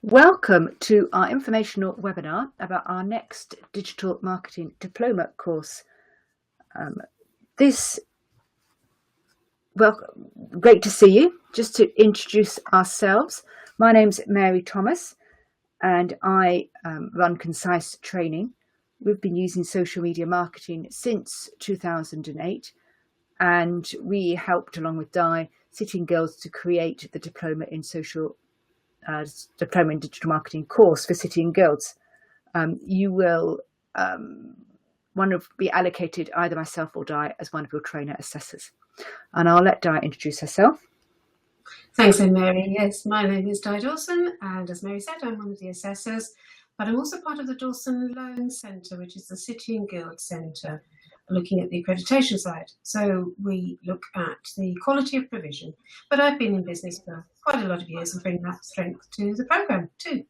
Welcome to our informational webinar about our next digital marketing diploma course. Great to see you. Just to introduce ourselves, my name's Mary Thomas and I run Concise training. We've been using social media marketing since 2008 and we helped, along with Di, City and Guilds, to create the Diploma in Digital Marketing course for City and Guilds. You will be allocated, either myself or Di, as one of your trainer assessors. And I'll let Di introduce herself. Thanks, Mary. Yes, my name is Di Dawson, and as Mary said, I'm one of the assessors, but I'm also part of the Dawson Loan Centre, which is the City and Guild Centre, looking at the accreditation side. So we look at the quality of provision, but I've been in business for quite a lot of years and bring that strength to the programme too.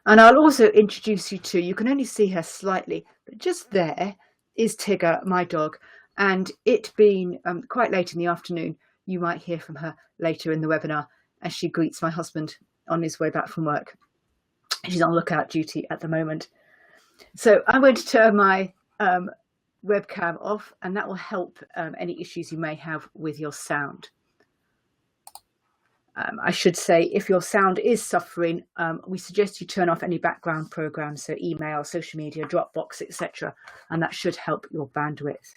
And I'll also introduce you to, you can only see her slightly, but just there is Tigger, my dog. And it being quite late in the afternoon, you might hear from her later in the webinar as she greets my husband on his way back from work. She's on lookout duty at the moment. So I'm going to turn my webcam off, and that will help any issues you may have with your sound. I should say, if your sound is suffering, we suggest you turn off any background programs, so email, social media, Dropbox, etc., and that should help your bandwidth.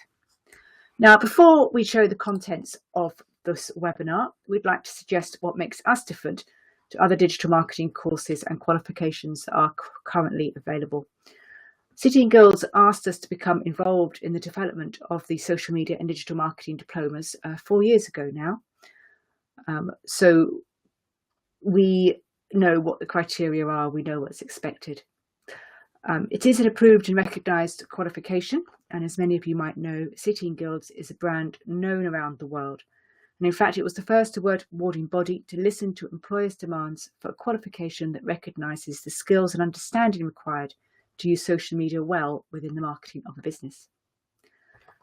Now, before we show the contents of this webinar, we'd like to suggest what makes us different to other digital marketing courses and qualifications that are currently available. City and Guilds asked us to become involved in the development of the social media and digital marketing diplomas 4 years ago now. So we know what the criteria are, we know what's expected. It is an approved and recognised qualification, and as many of you might know, City and Guilds is a brand known around the world. And in fact, it was the first awarding body to listen to employers' demands for a qualification that recognises the skills and understanding required to use social media well within the marketing of a business.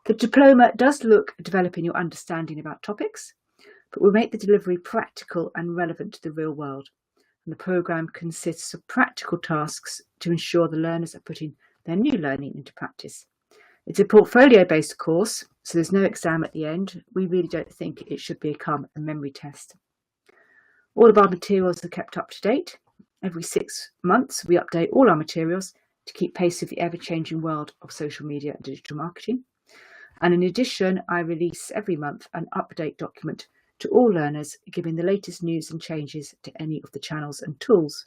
The diploma does look at developing your understanding about topics, but will make the delivery practical and relevant to the real world. And the programme consists of practical tasks to ensure the learners are putting their new learning into practice. It's a portfolio-based course, so there's no exam at the end. We really don't think it should become a memory test. All of our materials are kept up to date. Every 6 months, we update all our materials to keep pace with the ever-changing world of social media and digital marketing. And in addition, I release every month an update document to all learners, giving the latest news and changes to any of the channels and tools.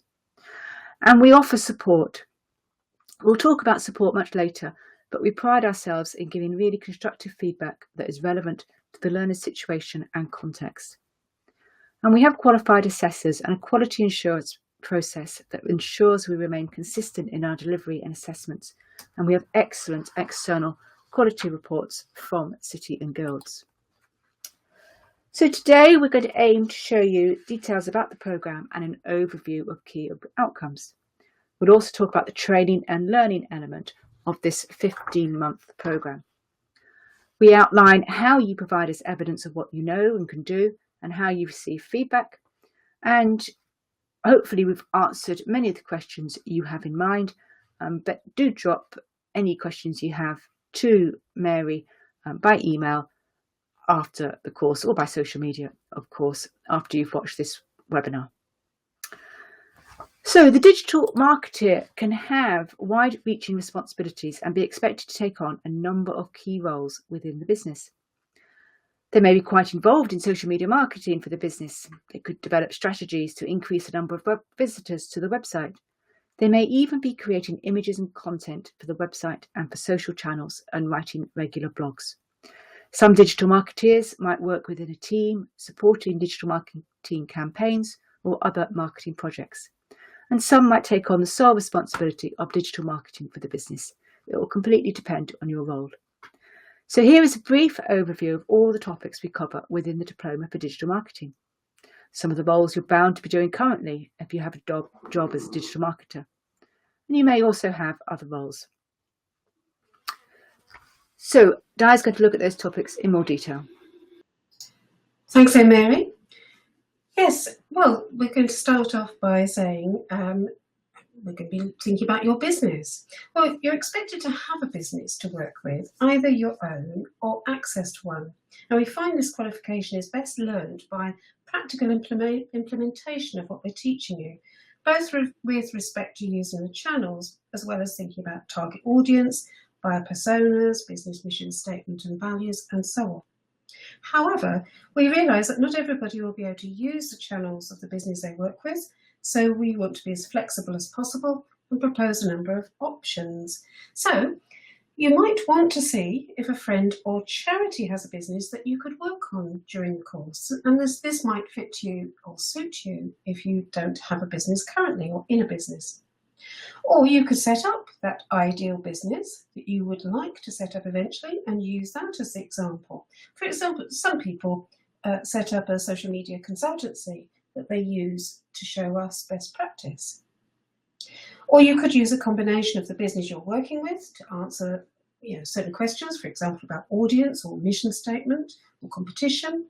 And we offer support. We'll talk about support much later, but we pride ourselves in giving really constructive feedback that is relevant to the learner's situation and context. And we have qualified assessors and a quality assurance process that ensures we remain consistent in our delivery and assessments. And we have excellent external quality reports from City and Guilds. So today we're going to aim to show you details about the programme and an overview of key outcomes. We'll also talk about the training and learning element of this 15-month programme. We outline how you provide us evidence of what you know and can do and how you receive feedback. And hopefully we've answered many of the questions you have in mind, but do drop any questions you have to Mary by email after the course, or by social media, of course, after you've watched this webinar. So the digital marketer can have wide-reaching responsibilities and be expected to take on a number of key roles within the business. They may be quite involved in social media marketing for the business. They could develop strategies to increase the number of visitors to the website. They may even be creating images and content for the website and for social channels and writing regular blogs. Some digital marketeers might work within a team supporting digital marketing campaigns or other marketing projects. And some might take on the sole responsibility of digital marketing for the business. It will completely depend on your role. So here is a brief overview of all the topics we cover within the Diploma for Digital Marketing. Some of the roles you're bound to be doing currently if you have a job as a digital marketer. And you may also have other roles. So Di's going to look at those topics in more detail. Thanks, Mary. Yes, Well, we're going to start off by saying we're going to be thinking about your business. Well, you're expected to have a business to work with, either your own or access to one. And we find this qualification is best learned by practical implementation of what we're teaching you, both with respect to using the channels, as well as thinking about target audience, buyer personas, business mission statement and values, and so on. However, we realise that not everybody will be able to use the channels of the business they work with, so we want to be as flexible as possible and propose a number of options. So you might want to see if a friend or charity has a business that you could work on during the course, and this might fit you or suit you if you don't have a business currently or in a business. Or you could set up that ideal business that you would like to set up eventually and use that as the example. For example, some people set up a social media consultancy that they use to show us best practice. Or you could use a combination of the business you're working with to answer certain questions, for example, about audience or mission statement or competition,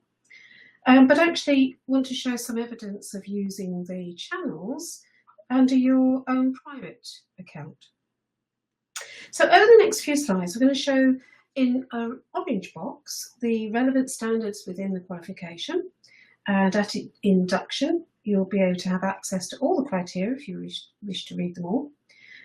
but actually want to show some evidence of using the channels under your own private account. So over the next few slides, we're going to show in an orange box the relevant standards within the qualification, and at induction you'll be able to have access to all the criteria if you wish to read them all.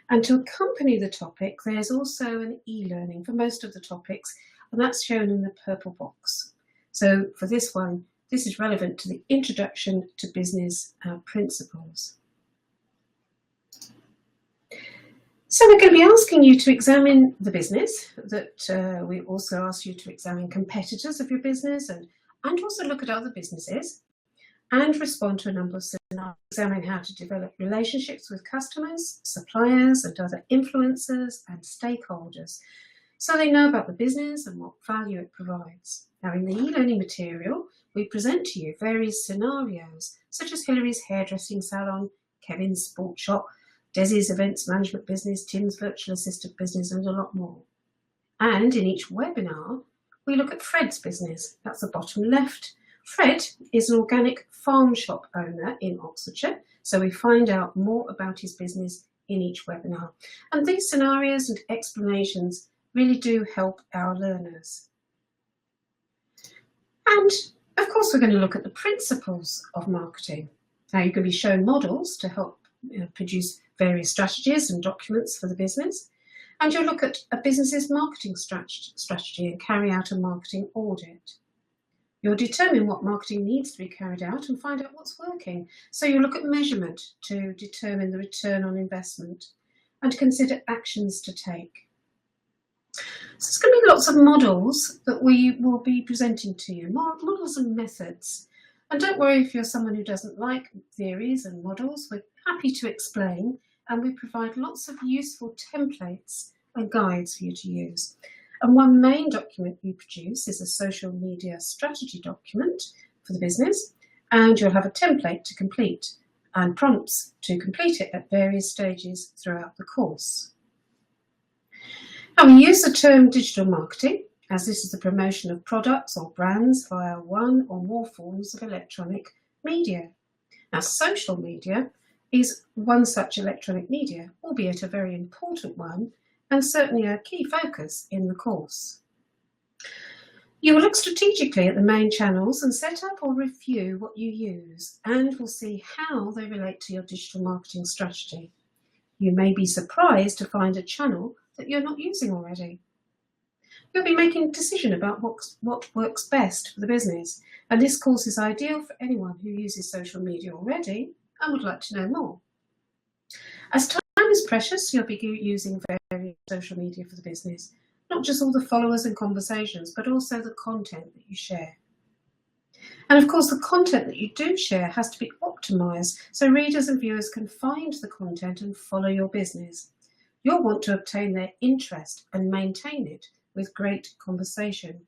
And to accompany the topic, there's also an e-learning for most of the topics, and that's shown in the purple box. So for this one, this is relevant to the introduction to business principles. So we're going to be asking you to examine the business, that we also ask you to examine competitors of your business and also look at other businesses and respond to a number of scenarios. Examine how to develop relationships with customers, suppliers and other influencers and stakeholders so they know about the business and what value it provides. Now in the e-learning material, we present to you various scenarios such as Hillary's hairdressing salon, Kevin's sports shop, Desi's events management business, Tim's virtual assistant business, and a lot more. And in each webinar, we look at Fred's business. That's the bottom left. Fred is an organic farm shop owner in Oxfordshire, so we find out more about his business in each webinar. And these scenarios and explanations really do help our learners. And of course, we're going to look at the principles of marketing. Now you can be shown models to help produce various strategies and documents for the business, and you'll look at a business's marketing strategy and carry out a marketing audit. You'll determine what marketing needs to be carried out and find out what's working. So you'll look at measurement to determine the return on investment and consider actions to take. So there's going to be lots of models that we will be presenting to you, models and methods. And don't worry if you're someone who doesn't like theories and models, we're happy to explain, and we provide lots of useful templates and guides for you to use. And one main document we produce is a social media strategy document for the business, and you'll have a template to complete and prompts to complete it at various stages throughout the course. Now we use the term digital marketing, as this is the promotion of products or brands via one or more forms of electronic media. Now, social media is one such electronic media, albeit a very important one, and certainly a key focus in the course. You will look strategically at the main channels and set up or review what you use, and will see how they relate to your digital marketing strategy. You may be surprised to find a channel that you're not using already. You'll be making a decision about what works best for the business, and this course is ideal for anyone who uses social media already and would like to know more. As time is precious, you'll be using various social media for the business, not just all the followers and conversations, but also the content that you share. And of course, the content that you do share has to be optimized so readers and viewers can find the content and follow your business. You'll want to obtain their interest and maintain it with great conversation.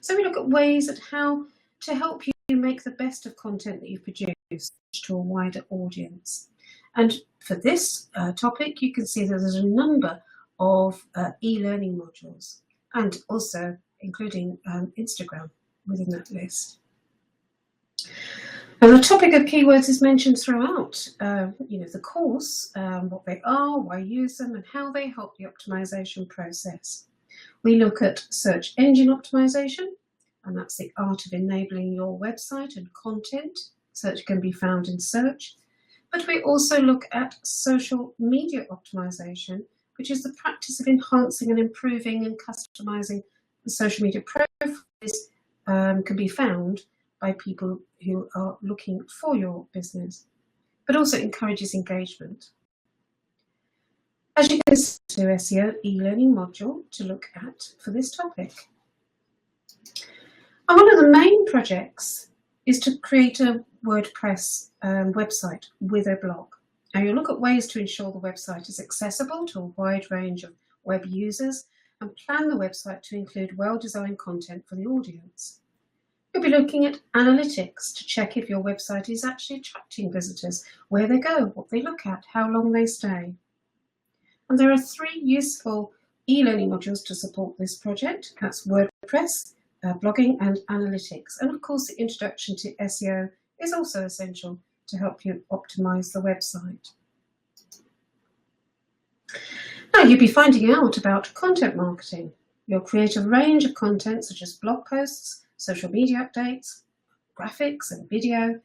So we look at ways at how to help you make the best of content that you've produced to a wider audience. And for this topic, you can see that there's a number of e-learning modules, and also including Instagram within that list. And the topic of keywords is mentioned throughout, the course, what they are, why use them, and how they help the optimization process. We look at search engine optimization, and that's the art of enabling your website and content so that it can be found in search. But we also look at social media optimization, which is the practice of enhancing and improving and customizing the social media profiles can be found by people who are looking for your business, but also encourages engagement. As you can see, to SEO e-learning module to look at for this topic. And one of the main projects is to create a WordPress website with a blog. Now you'll look at ways to ensure the website is accessible to a wide range of web users and plan the website to include well-designed content for the audience. You'll be looking at analytics to check if your website is actually attracting visitors, where they go, what they look at, how long they stay. And there are 3 useful e-learning modules to support this project. That's WordPress, blogging and analytics. And of course, the introduction to SEO is also essential to help you optimize the website. Now you'll be finding out about content marketing. You'll create a range of content such as blog posts, social media updates, graphics and video.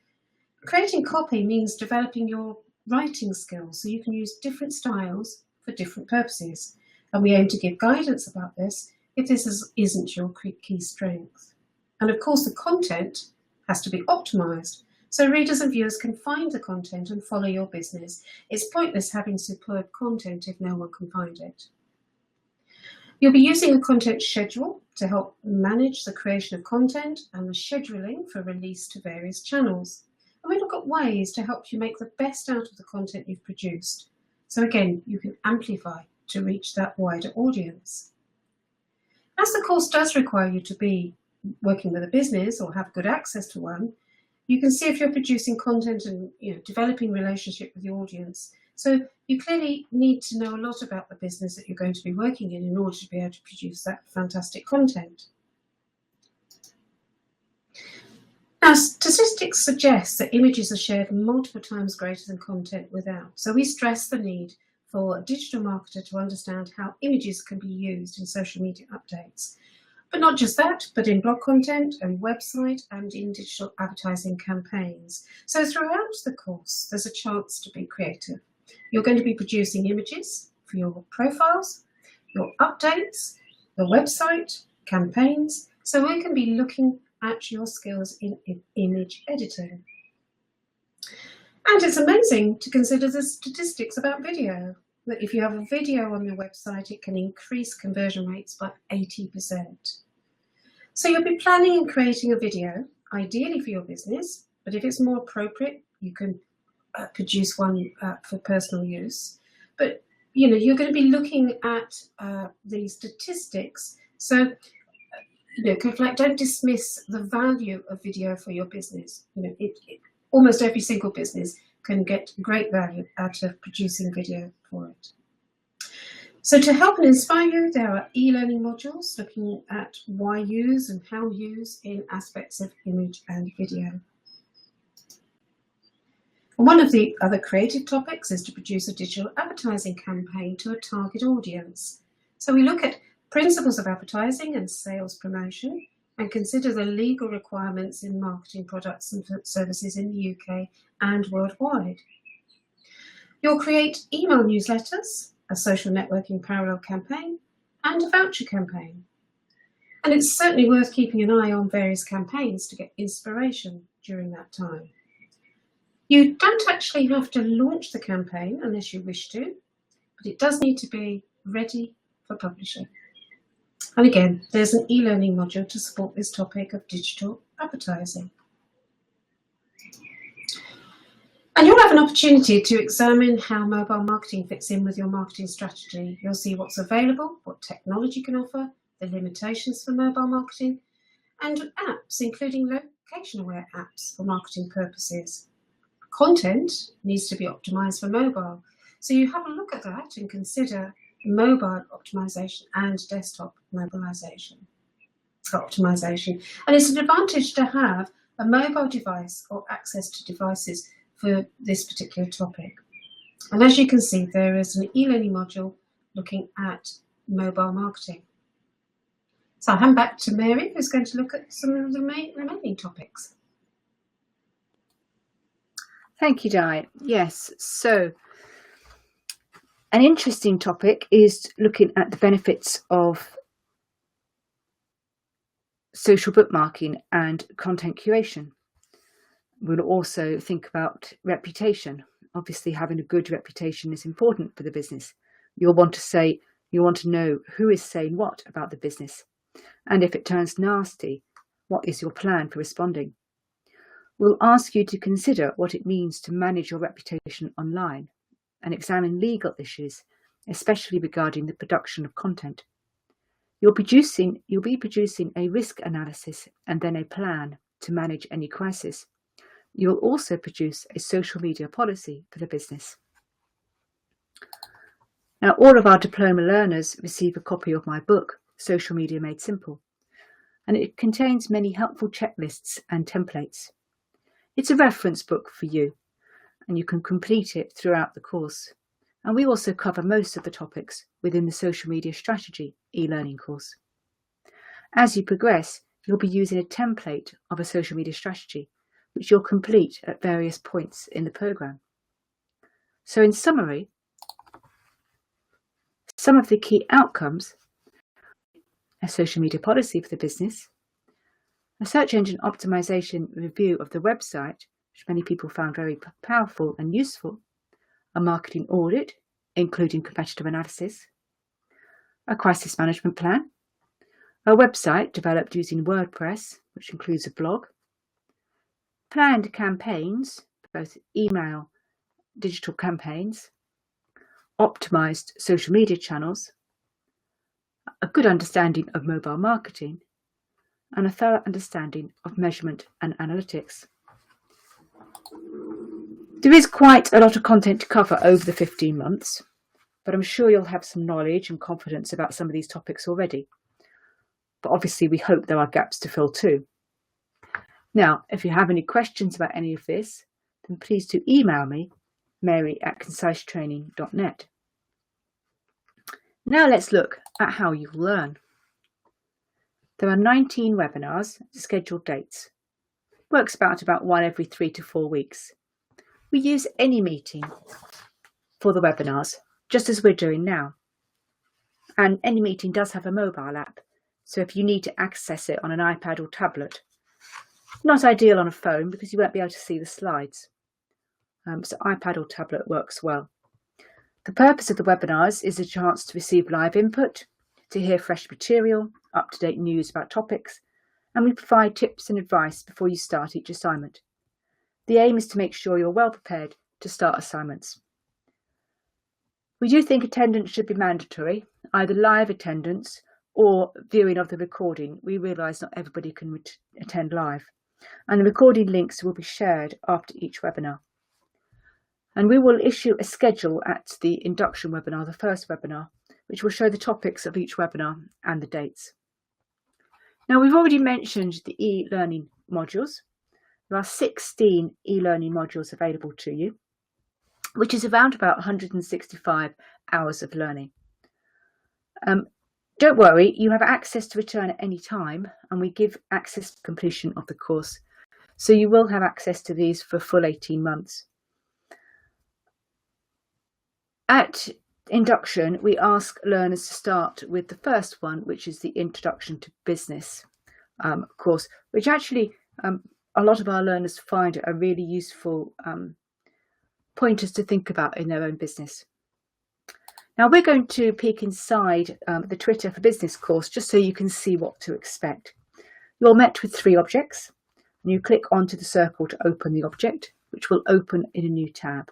Creating copy means developing your writing skills so you can use different styles for different purposes. And we aim to give guidance about this if this isn't your key strength. And of course, the content has to be optimized so readers and viewers can find the content and follow your business. It's pointless having superb content if no one can find it. You'll be using a content schedule to help manage the creation of content and the scheduling for release to various channels. And we look at ways to help you make the best out of the content you've produced. So again, you can amplify to reach that wider audience. As the course does require you to be working with a business or have good access to one, you can see if you're producing content and developing relationship with the audience. So you clearly need to know a lot about the business that you're going to be working in order to be able to produce that fantastic content. Now, statistics suggest that images are shared multiple times greater than content without. So we stress the need for a digital marketer to understand how images can be used in social media updates. But not just that, but in blog content and website and in digital advertising campaigns. So throughout the course, there's a chance to be creative. You're going to be producing images for your profiles, your updates, your website, campaigns. So we can be looking at your skills in image editing. And it's amazing to consider the statistics about video. That if you have a video on your website, it can increase conversion rates by 80%. So you'll be planning and creating a video, ideally for your business, but if it's more appropriate, you can produce one for personal use. But you're going to be looking at the statistics. So don't dismiss the value of video for your business. Almost every single business can get great value out of producing video for it. So to help and inspire you, there are e-learning modules looking at why use and how use in aspects of image and video. And one of the other creative topics is to produce a digital advertising campaign to a target audience. So we look at principles of advertising and sales promotion and consider the legal requirements in marketing products and services in the UK and worldwide. You'll create email newsletters, a social networking parallel campaign, and a voucher campaign. And it's certainly worth keeping an eye on various campaigns to get inspiration during that time. You don't actually have to launch the campaign unless you wish to, but it does need to be ready for publishing. And again, there's an e-learning module to support this topic of digital advertising. And you'll have an opportunity to examine how mobile marketing fits in with your marketing strategy. You'll see what's available, what technology can offer, the limitations for mobile marketing, and apps, including location-aware apps for marketing purposes. Content needs to be optimized for mobile, so you have a look at that and consider mobile optimization and desktop optimization. And it's an advantage to have a mobile device or access to devices for this particular topic. And as you can see, there is an e-learning module looking at mobile marketing. So I'll hand back to Mary, who's going to look at some of the remaining topics. Thank you, Di. Yes, so an interesting topic is looking at the benefits of social bookmarking and content curation. We'll also think about reputation. Obviously, having a good reputation is important for the business. You'll want to know who is saying what about the business. And if it turns nasty, what is your plan for responding? We'll ask you to consider what it means to manage your reputation online and examine legal issues, especially regarding the production of content. You'll be producing a risk analysis and then a plan to manage any crisis. You'll also produce a social media policy for the business. Now, all of our diploma learners receive a copy of my book, Social Media Made Simple, and it contains many helpful checklists and templates. It's a reference book for you, and you can complete it throughout the course. And we also cover most of the topics within the Social Media Strategy e-learning course. As you progress, you'll be using a template of a social media strategy, which you'll complete at various points in the programme. So in summary, some of the key outcomes: a social media policy for the business, a search engine optimization review of the website, which many people found very powerful and useful, a marketing audit, including competitive analysis, a crisis management plan, a website developed using WordPress, which includes a blog, planned campaigns, both email, digital campaigns, optimized social media channels, a good understanding of mobile marketing, and a thorough understanding of measurement and analytics. There is quite a lot of content to cover over the 15 months, but I'm sure you'll have some knowledge and confidence about some of these topics already. But obviously we hope there are gaps to fill too. Now, if you have any questions about any of this, then please do email me, mary@concisetraining.net. Now let's look at how you learn. There are 19 webinars, scheduled dates. Works about one every 3 to 4 weeks. We use any meeting for the webinars, just as we're doing now. And any meeting does have a mobile app, so if you need to access it on an iPad or tablet, not ideal on a phone because you won't be able to see the slides. So iPad or tablet works well. The purpose of the webinars is a chance to receive live input, to hear fresh material, up-to-date news about topics, and we provide tips and advice before you start each assignment. The aim is to make sure you're well prepared to start assignments. We do think attendance should be mandatory, either live attendance or viewing of the recording. We realise not everybody can attend live, and the recording links will be shared after each webinar. And we will issue a schedule at the induction webinar, the first webinar, which will show the topics of each webinar and the dates. Now, we've already mentioned the e-learning modules. There are 16 e-learning modules available to you, which is around about 165 hours of learning. Don't worry, you have access to return at any time, and we give access to completion of the course. So you will have access to these for a full 18 months. At induction, we ask learners to start with the first one, which is the Introduction to Business course, which actually a lot of our learners find a really useful pointers to think about in their own business. Now we're going to peek inside the Twitter for Business course just so you can see what to expect. You're met with 3 objects, and you click onto the circle to open the object, which will open in a new tab.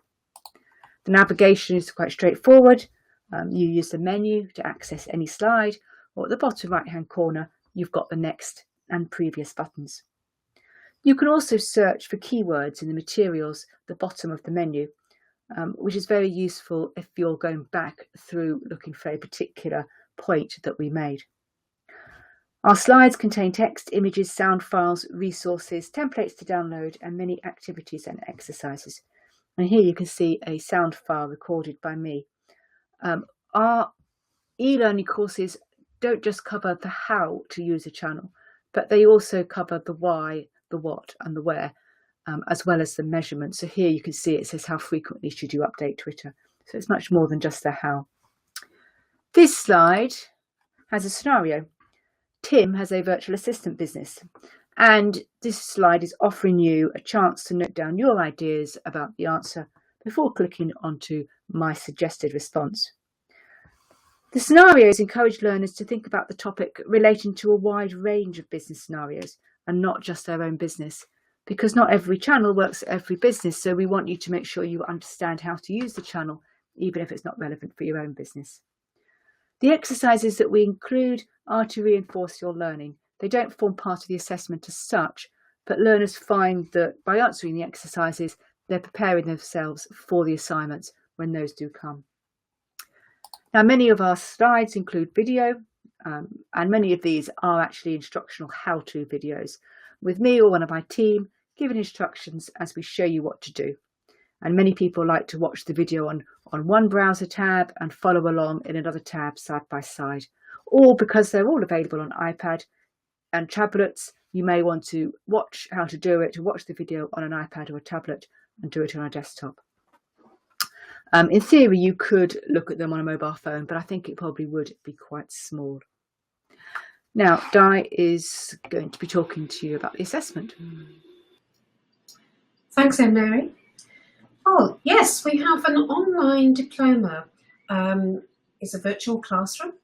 The navigation is quite straightforward. You use the menu to access any slide, or at the bottom right hand corner you've got the next and previous buttons. You can also search for keywords in the materials at the bottom of the menu, which is very useful if you're going back through looking for a particular point that we made. Our slides contain text, images, sound files, resources, templates to download, and many activities and exercises. And here you can see a sound file recorded by me. Our e-learning courses don't just cover the how to use a channel, but they also cover the why, the what, and the where, as well as the measurement. So here you can see it says how frequently should you update Twitter. So it's much more than just the how. This slide has a scenario. Tim has a virtual assistant business, and this slide is offering you a chance to note down your ideas about the answer before clicking onto my suggested response. The scenarios encourage learners to think about the topic relating to a wide range of business scenarios and not just their own business, because not every channel works at every business, so we want you to make sure you understand how to use the channel, even if it's not relevant for your own business. The exercises that we include are to reinforce your learning. They don't form part of the assessment as such, but learners find that by answering the exercises, they're preparing themselves for the assignments when those do come. Now, many of our slides include video, and many of these are actually instructional how-to videos, with me or one of my team giving instructions as we show you what to do. And many people like to watch the video on one browser tab and follow along in another tab side by side. Or because they're all available on iPad and tablets, you may want to watch how to do it, to watch the video on an iPad or a tablet and do it on a desktop. In theory, you could look at them on a mobile phone, but I think it probably would be quite small. Now, Di is going to be talking to you about the assessment. Thanks, Mary. Oh, yes, we have an online diploma. It's a virtual classroom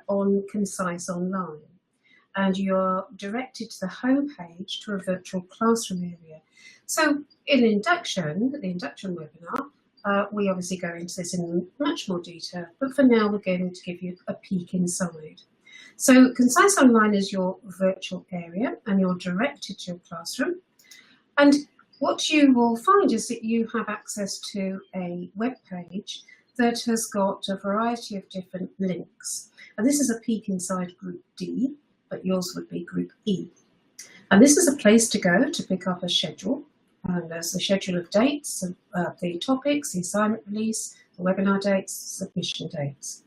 on Concise online. And you're directed to the home page to a virtual classroom area. So in the induction webinar, we obviously go into this in much more detail, but for now we're going to give you a peek inside. So Concise Online is your virtual area and you're directed to your classroom. And what you will find is that you have access to a web page that has got a variety of different links. And this is a peek inside Group D, but yours would be Group E. And this is a place to go to pick up a schedule. And there's the schedule of dates, the topics, the assignment release, the webinar dates, submission dates.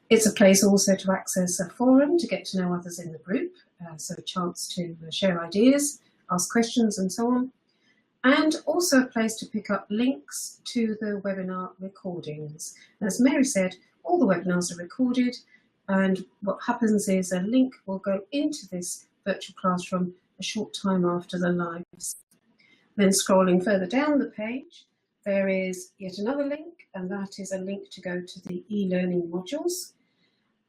It's a place also to access a forum to get to know others in the group, so a chance to share ideas, ask questions and so on. And also a place to pick up links to the webinar recordings. As Mary said, all the webinars are recorded, and what happens is a link will go into this virtual classroom a short time after the lives. Then scrolling further down the page, there is yet another link, and that is a link to go to the e-learning modules,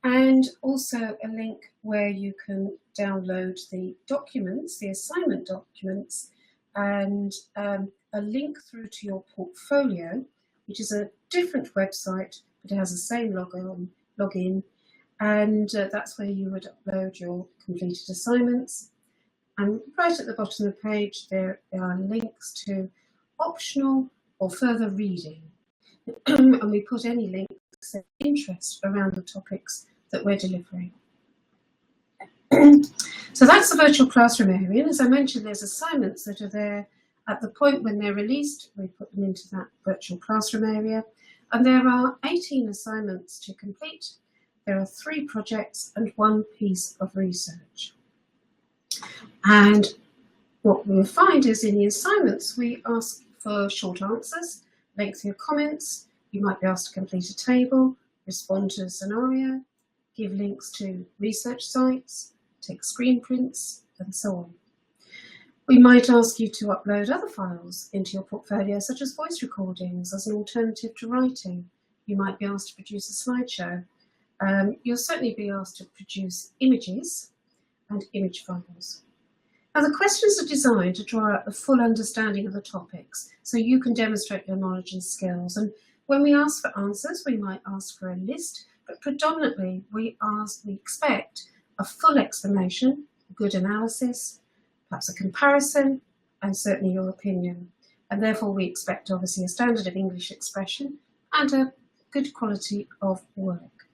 and also a link where you can download the documents, the assignment documents, and a link through to your portfolio, which is a different website, but it has the same login, and that's where you would upload your completed assignments. And right at the bottom of the page, there are links to optional or further reading. And we put any links of interest around the topics that we're delivering. So that's the virtual classroom area. And as I mentioned, there's assignments that are there at the point when they're released. We put them into that virtual classroom area. And there are 18 assignments to complete. There are 3 projects and 1 piece of research. And what we'll find is in the assignments, we ask for short answers, lengthier comments. You might be asked to complete a table, respond to a scenario, give links to research sites, take screen prints, and so on. We might ask you to upload other files into your portfolio, such as voice recordings as an alternative to writing. You might be asked to produce a slideshow. You'll certainly be asked to produce images and image files. Now, the questions are designed to draw out the full understanding of the topics, so you can demonstrate your knowledge and skills. And when we ask for answers, we might ask for a list, but predominantly we expect a full explanation, good analysis, perhaps a comparison, and certainly your opinion. And therefore we expect obviously a standard of English expression and a good quality of work.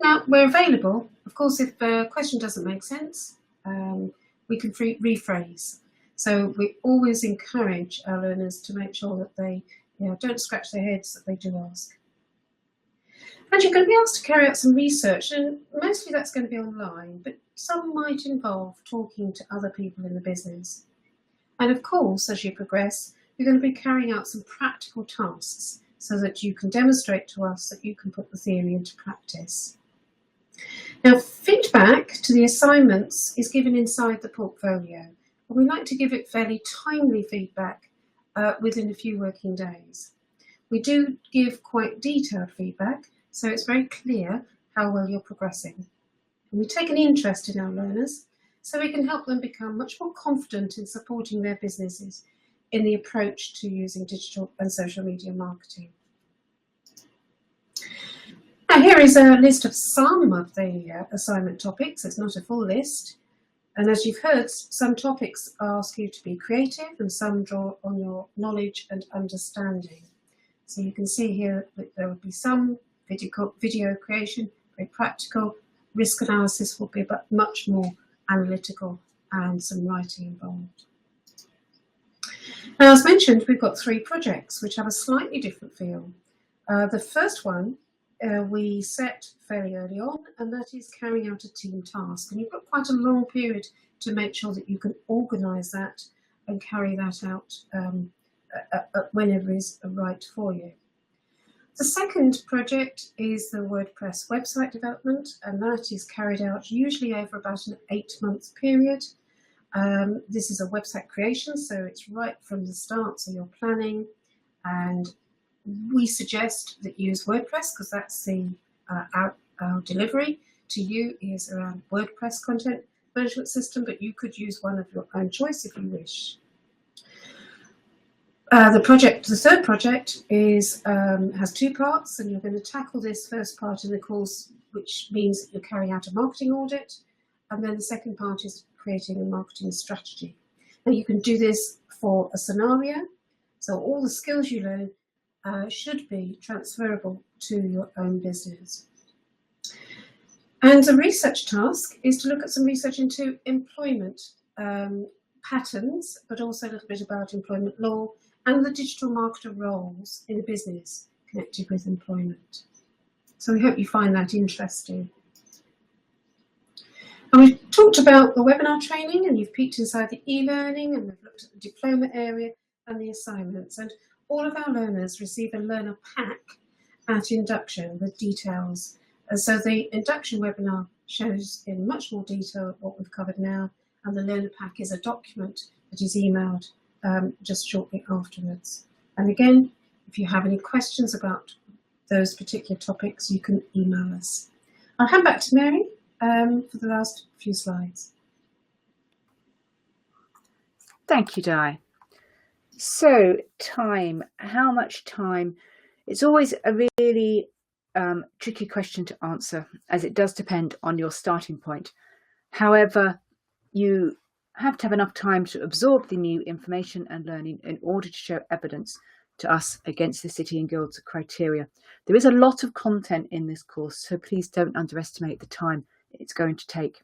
Now, we're available. Of course, if a question doesn't make sense, we can rephrase. So we always encourage our learners to make sure that they don't scratch their heads, that they do ask. And you're going to be asked to carry out some research, and mostly that's going to be online, but some might involve talking to other people in the business. And of course, as you progress, you're going to be carrying out some practical tasks so that you can demonstrate to us that you can put the theory into practice. Now, feedback to the assignments is given inside the portfolio, and we like to give it fairly timely feedback within a few working days. We do give quite detailed feedback, so it's very clear how well you're progressing. And we take an interest in our learners, so we can help them become much more confident in supporting their businesses in the approach to using digital and social media marketing. Now, here is a list of some of the assignment topics. It's not a full list. And as you've heard, some topics ask you to be creative and some draw on your knowledge and understanding. So you can see here that there will be some video creation, very practical. Risk analysis will be but much more analytical and some writing involved. Now, as mentioned, we've got 3 projects which have a slightly different feel. The first one we set fairly early on, and that is carrying out a team task. And you've got quite a long period to make sure that you can organise that and carry that out whenever is right for you. The second project is the WordPress website development, and that is carried out usually over about an 8-month period. This is a website creation, so it's right from the start, so you're planning, and we suggest that you use WordPress because that's our delivery to you is around WordPress content management system, but you could use one of your own choice if you wish. The third project has 2 parts, and you're going to tackle this first part in the course, which means that you're carrying out a marketing audit, and then the second part is creating a marketing strategy. Now, you can do this for a scenario, so all the skills you learn should be transferable to your own business. And the research task is to look at some research into employment patterns, but also a little bit about employment law and the digital marketer roles in a business connected with employment. So we hope you find that interesting. And we've talked about the webinar training, and you've peeked inside the e-learning, and we've looked at the diploma area and the assignments. And all of our learners receive a learner pack at induction with details. And so the induction webinar shows in much more detail what we've covered now, and the learner pack is a document that is emailed just shortly afterwards. And again, if you have any questions about those particular topics, you can email us. I'll hand back to Mary for the last few slides. Thank you, Di. So time, how much time? It's always a really tricky question to answer, as it does depend on your starting point. However, you have to have enough time to absorb the new information and learning in order to show evidence to us against the City and Guilds criteria. There is a lot of content in this course, so please don't underestimate the time it's going to take.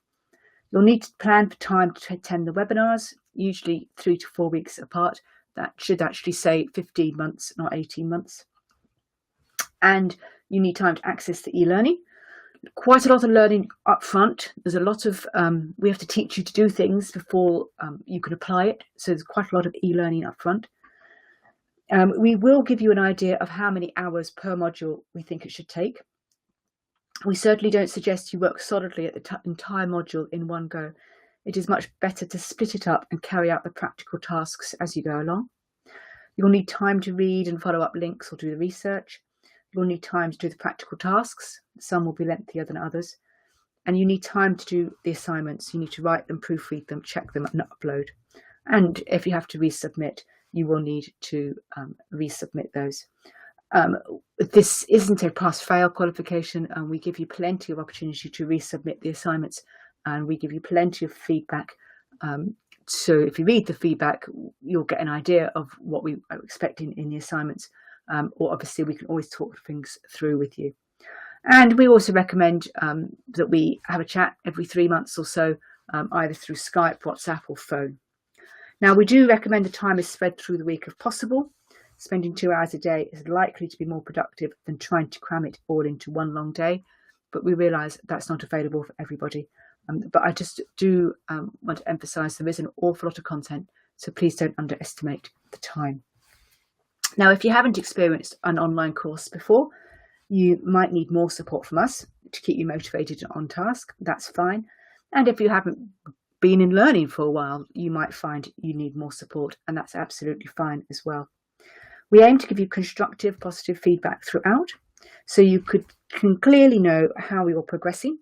You'll need to plan for time to attend the webinars, usually 3 to 4 weeks apart. That should actually say 15 months, not 18 months. And you need time to access the e-learning. Quite a lot of learning up front. There's a lot of, we have to teach you to do things before you can apply it. So there's quite a lot of e-learning up front. We will give you an idea of how many hours per module we think it should take. We certainly don't suggest you work solidly at the entire module in one go. It is much better to split it up and carry out the practical tasks as you go along. You'll need time to read and follow up links or do the research. You'll need time to do the practical tasks. Some will be lengthier than others. And you need time to do the assignments. You need to write them, proofread them, check them and upload. And if you have to resubmit, you will need to resubmit those. This isn't a pass-fail qualification, and we give you plenty of opportunity to resubmit the assignments, and we give you plenty of feedback. So if you read the feedback, you'll get an idea of what we are expecting in the assignments, or obviously we can always talk things through with you. And we also recommend that we have a chat every 3 months or so, either through Skype, WhatsApp or phone. Now, we do recommend the time is spread through the week if possible. Spending 2 hours a day is likely to be more productive than trying to cram it all into one long day, but we realise that's not available for everybody. But I just do want to emphasise there is an awful lot of content, so please don't underestimate the time. Now, if you haven't experienced an online course before, you might need more support from us to keep you motivated and on task. That's fine. And if you haven't been in learning for a while, you might find you need more support, and that's absolutely fine as well. We aim to give you constructive, positive feedback throughout, so you can clearly know how you're progressing.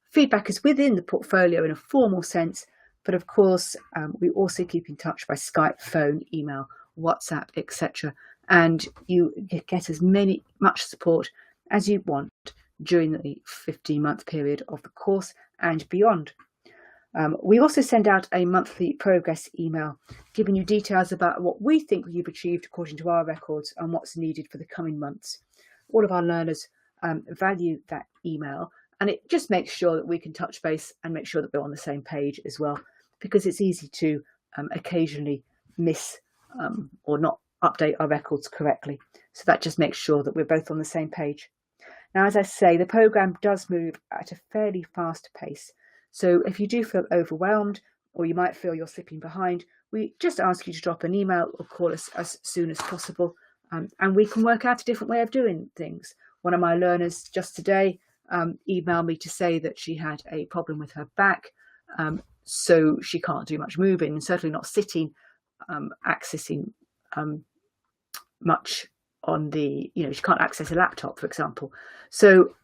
Feedback is within the portfolio in a formal sense, but of course, we also keep in touch by Skype, phone, email, WhatsApp, etc. And you get as much support as you want during the 15-month period of the course and beyond. We also send out a monthly progress email, giving you details about what we think you've achieved according to our records and what's needed for the coming months. All of our learners value that email, and it just makes sure that we can touch base and make sure that we're on the same page as well, because it's easy to occasionally miss or not update our records correctly. So that just makes sure that we're both on the same page. Now, as I say, the programme does move at a fairly fast pace. So if you do feel overwhelmed or you might feel you're slipping behind, we just ask you to drop an email or call us as soon as possible, and we can work out a different way of doing things. One of my learners just today emailed me to say that she had a problem with her back, so she can't do much moving and certainly not sitting, accessing much on the, she can't access a laptop, for example. So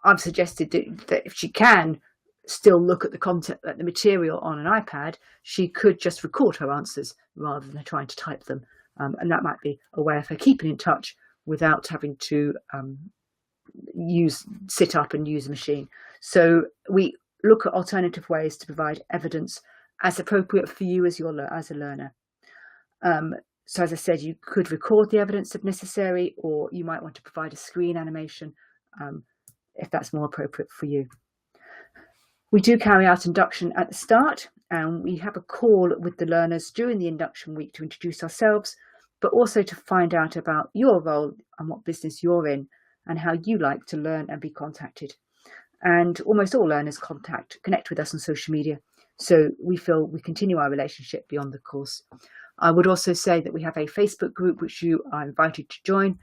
I've suggested that if she can still look at the content, at the material on an iPad, she could just record her answers rather than trying to type them. And that might be a way of her keeping in touch without having to sit up and use a machine. So we look at alternative ways to provide evidence as appropriate for you as a learner. So as I said, you could record the evidence if necessary, or you might want to provide a screen animation if that's more appropriate for you. We do carry out induction at the start, and we have a call with the learners during the induction week to introduce ourselves, but also to find out about your role and what business you're in and how you like to learn and be contacted. And almost all learners connect with us on social media, so we feel we continue our relationship beyond the course. I would also say that we have a Facebook group which you are invited to join,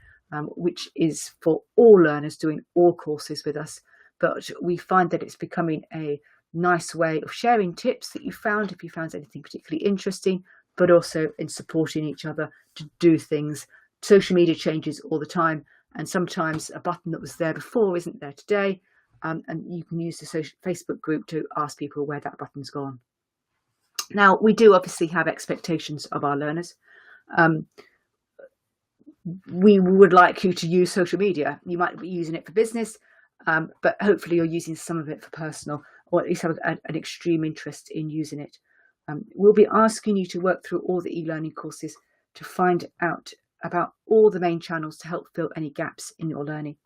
which is for all learners doing all courses with us. But we find that it's becoming a nice way of sharing tips that you found, if you found anything particularly interesting, but also in supporting each other to do things. Social media changes all the time, and sometimes a button that was there before isn't there today, and you can use the Facebook group to ask people where that button's gone. Now, we do obviously have expectations of our learners. We would like you to use social media. You might be using it for business, but hopefully you're using some of it for personal, or at least have an extreme interest in using it. We'll be asking you to work through all the e-learning courses to find out about all the main channels to help fill any gaps in your learning.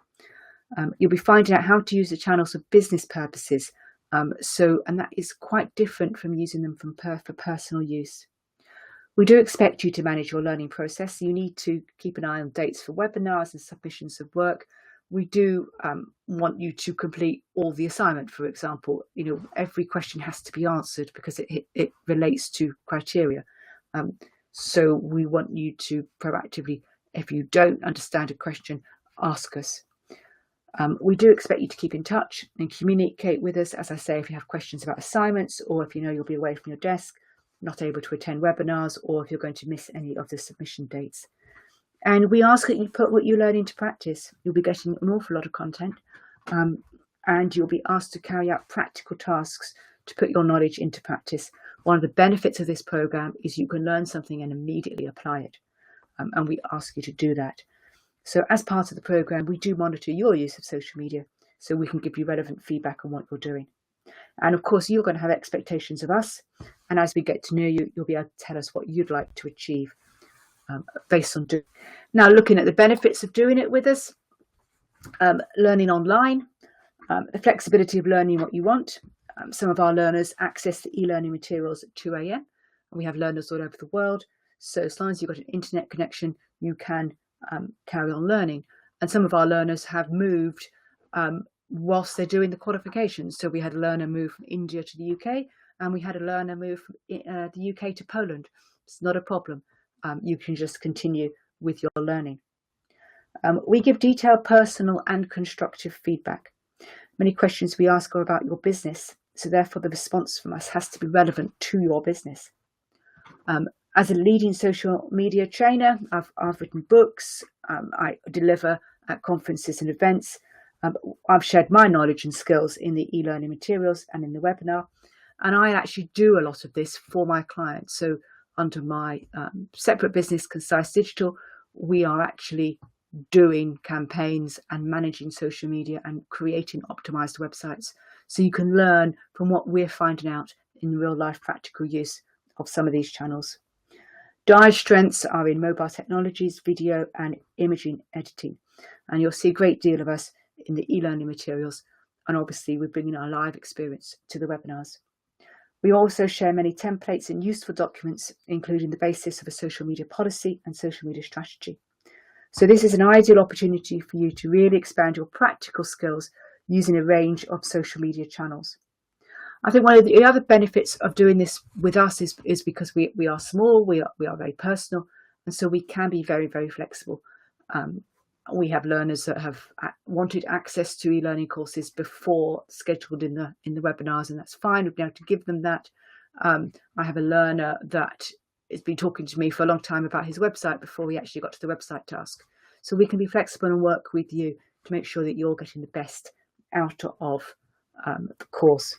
You'll be finding out how to use the channels for business purposes, and that is quite different from using them for personal use. We do expect you to manage your learning process. You need to keep an eye on dates for webinars and submissions of work. We do want you to complete all the assignment, for example. Every question has to be answered because it relates to criteria. So we want you to proactively, if you don't understand a question, ask us. We do expect you to keep in touch and communicate with us, as I say, if you have questions about assignments, or if you'll be away from your desk, not able to attend webinars, or if you're going to miss any of the submission dates. And we ask that you put what you learn into practice. You'll be getting an awful lot of content, and you'll be asked to carry out practical tasks to put your knowledge into practice. One of the benefits of this program is you can learn something and immediately apply it, and we ask you to do that. So as part of the program, we do monitor your use of social media so we can give you relevant feedback on what you're doing. And of course, you're going to have expectations of us. And as we get to know you, you'll be able to tell us what you'd like to achieve based on doing. Now, looking at the benefits of doing it with us, Learning online, the flexibility of learning what you want. Some of our learners access the e-learning materials at 2 a.m. We have learners all over the world. So as long as you've got an internet connection, you can carry on learning. And some of our learners have moved whilst they're doing the qualifications. So we had a learner move from India to the UK, and we had a learner move from the UK to Poland. It's not a problem. You can just continue with your learning. We give detailed, personal and constructive feedback. Many questions we ask are about your business, so therefore the response from us has to be relevant to your business. As a leading social media trainer, I've written books, I deliver at conferences and events. I've shared my knowledge and skills in the e-learning materials and in the webinar, and I actually do a lot of this for my clients. So under my separate business, Concise Digital, we are actually doing campaigns and managing social media and creating optimized websites. So you can learn from what we're finding out in real life practical use of some of these channels. Di's strengths are in mobile technologies, video and imaging editing. And you'll see a great deal of us in the e-learning materials. And obviously we're bringing our live experience to the webinars. We also share many templates and useful documents, including the basis of a social media policy and social media strategy. So this is an ideal opportunity for you to really expand your practical skills using a range of social media channels. I think one of the other benefits of doing this with us is because we are small, we are very personal, and so we can be very, very flexible. We have learners that have wanted access to e-learning courses before scheduled in the webinars, and that's fine. We've been able to give them that. I have a learner that has been talking to me for a long time about his website before we actually got to the website task. So we can be flexible and work with you to make sure that you're getting the best out of the course.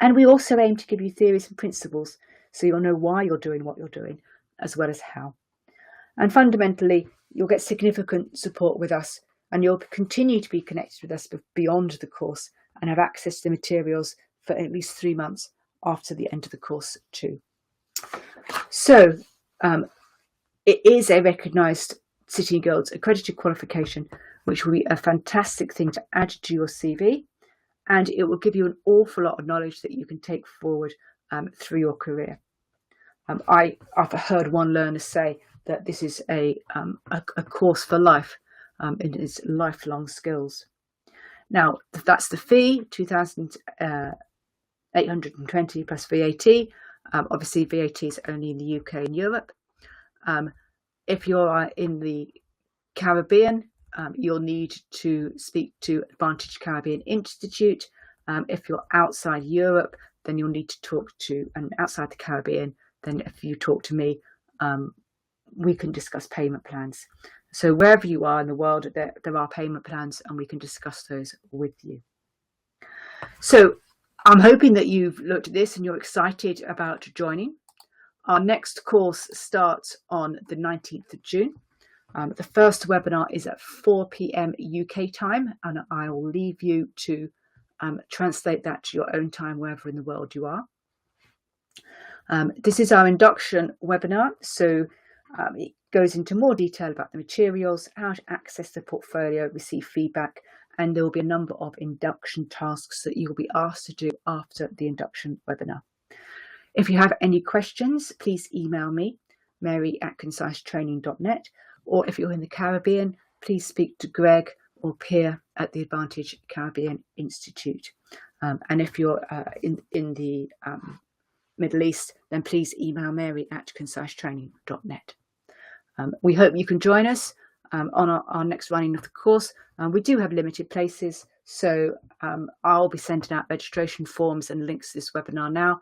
And we also aim to give you theories and principles so you'll know why you're doing what you're doing, as well as how. And fundamentally, you'll get significant support with us, and you'll continue to be connected with us beyond the course and have access to the materials for at least 3 months after the end of the course too. So it is a recognised City and Guilds accredited qualification, which will be a fantastic thing to add to your CV, and it will give you an awful lot of knowledge that you can take forward through your career. I've heard one learner say that this is a course for life, in its lifelong skills. Now, that's the fee, 2,820 plus VAT. Obviously, VAT is only in the UK and Europe. If you're in the Caribbean, you'll need to speak to Advantage Caribbean Institute. If you're outside Europe, then you'll need to talk to, and outside the Caribbean, then if you talk to me, we can discuss payment plans. So wherever you are in the world, there are payment plans, and we can discuss those with you. So I'm hoping that you've looked at this and you're excited about joining. Our next course starts on the 19th of June. The first webinar is at 4 p.m. UK time, and I will leave you to translate that to your own time wherever in the world you are. This is our induction webinar, so it goes into more detail about the materials, how to access the portfolio, receive feedback, and there will be a number of induction tasks that you will be asked to do after the induction webinar. If you have any questions, please email me, mary@concisetraining.net, or if you're in the Caribbean, please speak to Greg or Pierre at the Advantage Caribbean Institute. And if you're in the Middle East, then please email mary@concisetraining.net. We hope you can join us on our next running of the course. We do have limited places, so I'll be sending out registration forms and links to this webinar now,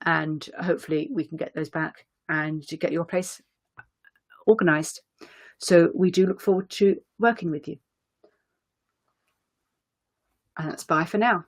and hopefully we can get those back and to get your place organised. So we do look forward to working with you. And that's bye for now.